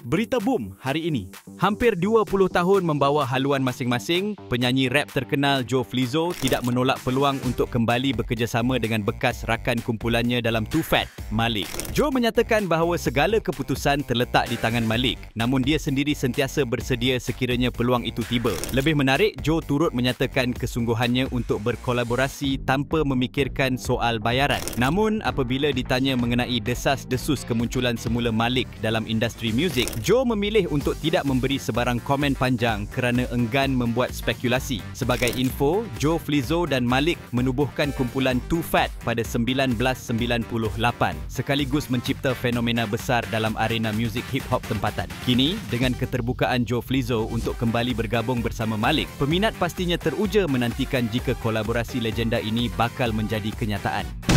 Berita boom hari ini. Hampir 20 tahun membawa haluan masing-masing, penyanyi rap terkenal Joe Flizzo tidak menolak peluang untuk kembali bekerjasama dengan bekas rakan kumpulannya dalam Too Fat, Malik. Joe menyatakan bahawa segala keputusan terletak di tangan Malik, namun dia sendiri sentiasa bersedia sekiranya peluang itu tiba. Lebih menarik, Joe turut menyatakan kesungguhannya untuk berkolaborasi tanpa memikirkan soal bayaran. Namun, apabila ditanya mengenai desas-desus kemunculan semula Malik dalam industri muzik, Joe memilih untuk tidak memberi sebarang komen panjang kerana enggan membuat spekulasi. Sebagai info, Joe Flizzo dan Malik menubuhkan kumpulan Too Fat pada 1998, sekaligus mencipta fenomena besar dalam arena muzik hip-hop tempatan. Kini, dengan keterbukaan Joe Flizzo untuk kembali bergabung bersama Malik, peminat pastinya teruja menantikan jika kolaborasi legenda ini bakal menjadi kenyataan.